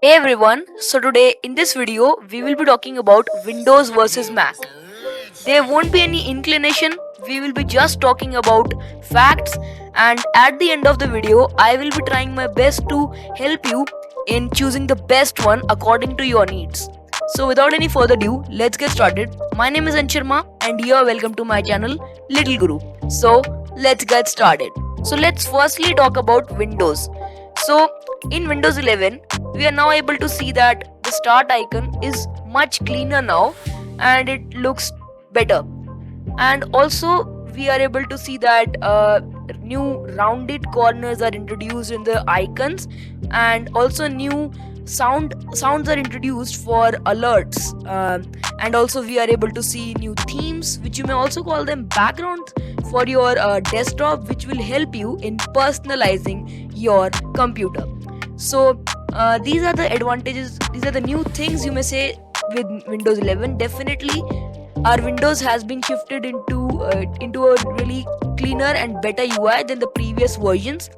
Hey everyone, so today in this video we will be talking about Windows versus Mac. There won't be any inclination, we will be just talking about facts, and at the end of the video I will be trying my best to help you in choosing the best one according to your needs. So without any further ado, let's get started. My name is Ansh Sharma and you are welcome to my channel Little Guru. So let's get started. So let's firstly talk about Windows. So in Windows 11 we are now able to see that the start icon is much cleaner now and it looks better, and also we are able to see that new rounded corners are introduced in the icons, and also new sounds are introduced for alerts, and also we are able to see new themes, which you may also call them backgrounds, for your desktop, which will help you in personalizing your computer. So these are the advantages, these are the new things you may say with Windows 11. Definitely our Windows has been shifted into a really cleaner and better UI than the previous versions.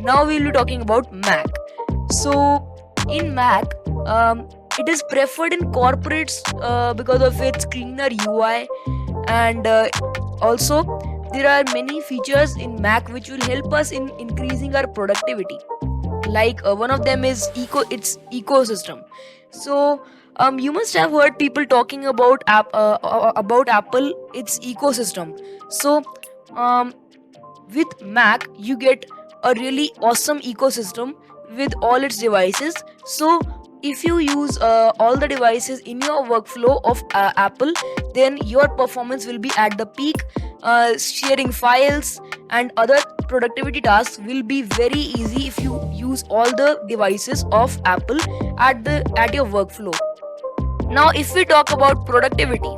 Now we will be talking about Mac. So in Mac, it is preferred in corporates because of its cleaner UI, and also there are many features in Mac which will help us in increasing our productivity. Like one of them is its ecosystem. So you must have heard people talking about Apple, its ecosystem. So um, with Mac you get a really awesome ecosystem with all its devices. So if you use all the devices in your workflow of Apple, then your performance will be at the peak. Sharing files and other productivity tasks will be very easy if you use all the devices of Apple at your workflow. Now if we talk about productivity,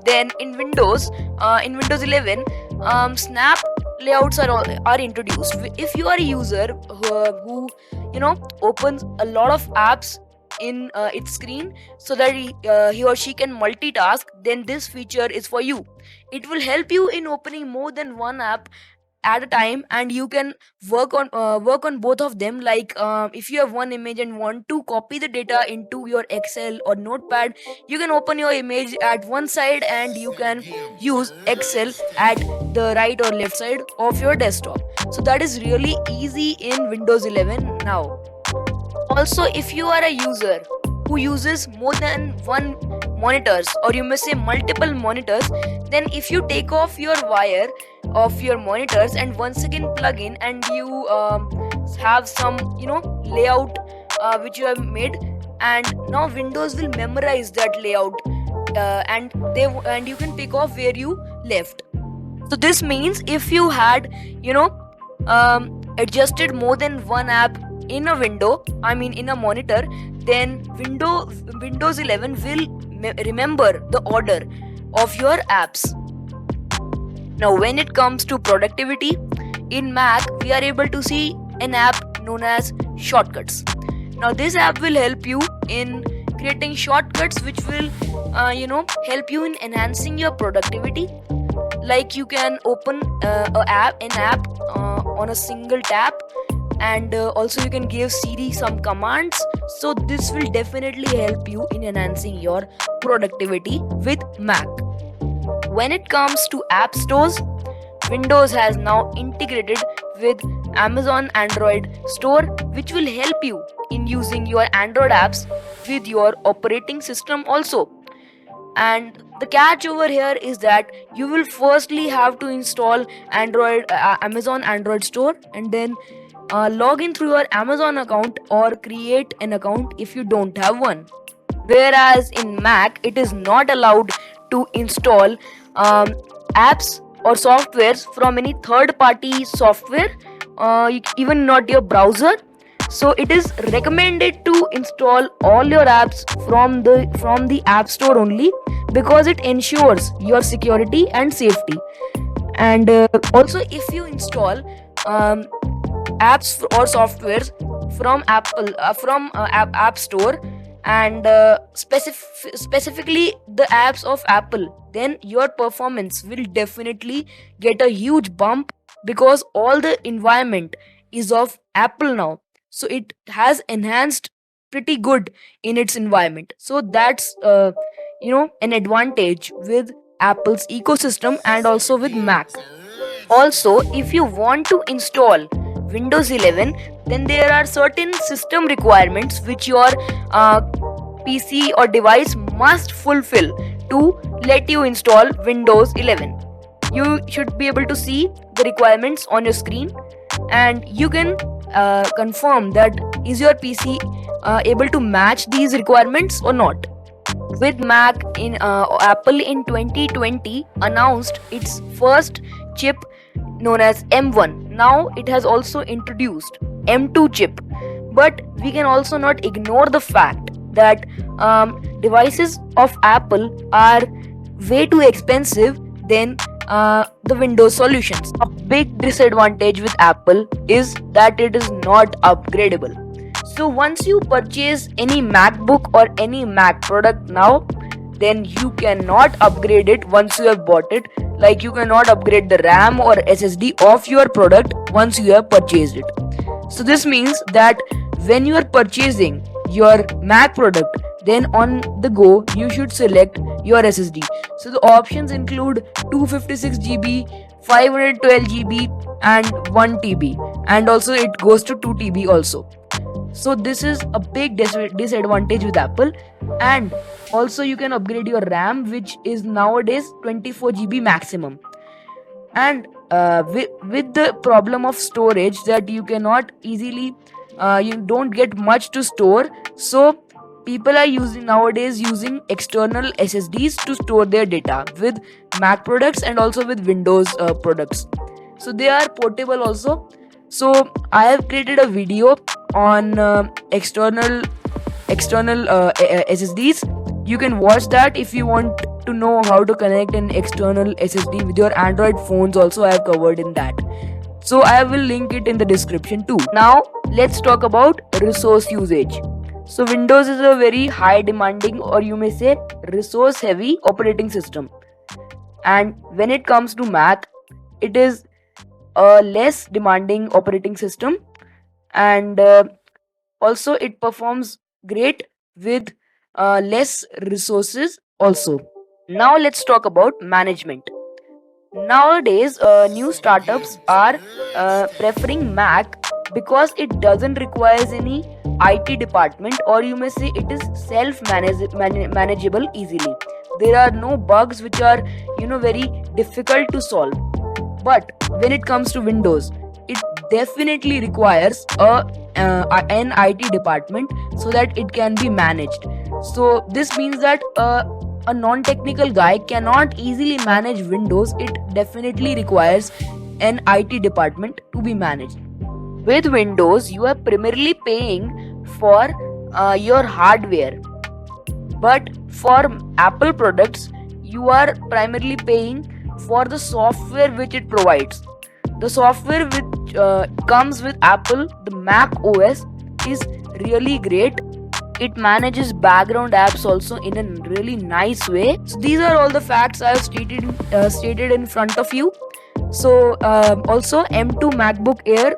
then in Windows 11, snap layouts are introduced. If you are a user who opens a lot of apps in its screen, so that he or she can multitask, then this feature is for you. It will help you in opening more than one app at a time, and you can work on both of them. Like if you have one image and want to copy the data into your Excel or Notepad, you can open your image at one side and you can use Excel at the right or left side of your desktop. So that is really easy in Windows 11 now. Also, if you are a user who uses more than one monitors, or you may say multiple monitors, then if you take off your wire of your monitors and once again plug in, and you have some layout which you have made, and now Windows will memorize that layout, and you can pick off where you left. So this means if you had adjusted more than one app in a window, I mean in a monitor, then Windows 11 will remember the order of your apps. Now when it comes to productivity, in Mac we are able to see an app known as Shortcuts. Now this app will help you in creating shortcuts which will help you in enhancing your productivity. Like you can open an app on a single tap, and also you can give Siri some commands. So this will definitely help you in enhancing your productivity with Mac. When it comes to app stores, Windows has now integrated with Amazon Android Store, which will help you in using your Android apps with your operating system also. And the catch over here is that you will firstly have to install Amazon Android Store, and then log in through your Amazon account or create an account if you don't have one. Whereas in Mac it is not allowed to install apps or softwares from any third party software, even not your browser. So it is recommended to install all your apps from the app store only, because it ensures your security and safety. And also if you install apps or softwares from app store, and specifically the apps of Apple, then your performance will definitely get a huge bump, because all the environment is of Apple now. So it has enhanced pretty good in its environment. So that's an advantage with Apple's ecosystem and also with Mac. Also, if you want to install Windows 11, then there are certain system requirements which your PC or device must fulfill to let you install Windows 11. You should be able to see the requirements on your screen, and you can confirm that is your PC able to match these requirements or not. With Mac, in Apple in 2020 announced its first chip known as M1. Now it has also introduced M2 chip, but we can also not ignore the fact that devices of Apple are way too expensive than the Windows solutions. A big disadvantage with Apple is that it is not upgradable. So once you purchase any MacBook or any Mac product now, then you cannot upgrade it once you have bought it. Like, you cannot upgrade the RAM or SSD of your product once you have purchased it. So this means that when you are purchasing your Mac product, then on the go you should select your SSD. So the options include 256 GB, 512 GB and 1 TB, and also it goes to 2 TB also. So this is a big disadvantage with Apple. And also you can upgrade your RAM, which is nowadays 24 GB maximum. And with the problem of storage, that you cannot easily you don't get much to store, so people are nowadays using external SSDs to store their data with Mac products and also with Windows products. So they are portable also. So I have created a video on external SSDs. You can watch that if you want to know how to connect an external SSD with your Android phones. Also, I have covered in that. So I will link it in the description too. Now let's talk about resource usage. So Windows is a very high demanding, or you may say resource heavy operating system. And when it comes to Mac, it is a less demanding operating system, and also it performs great with less resources also. Now let's talk about management. Nowadays new startups are preferring Mac because it doesn't require any IT department, or you may say it is manageable easily. There are no bugs which are very difficult to solve. But when it comes to Windows, it definitely requires an IT department so that it can be managed. So this means that a non-technical guy cannot easily manage Windows. It definitely requires an IT department to be managed. With Windows, you are primarily paying for your hardware, but for Apple products, you are primarily paying for the software which it provides. The software which comes with Apple, the MacOS, is really great. It manages background apps also in a really nice way. So these are all the facts I have stated in front of you. So also M2 MacBook Air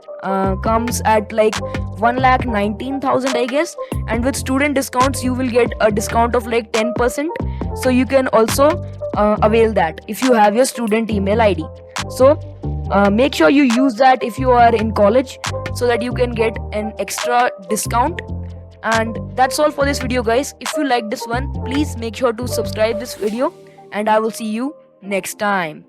comes at like 1,19,000 I guess, and with student discounts you will get a discount of like 10%. So you can also avail that if you have your student email ID. So make sure you use that if you are in college, so that you can get an extra discount. And that's all for this video, guys. If you like this one, please make sure to subscribe this video, and I will see you next time.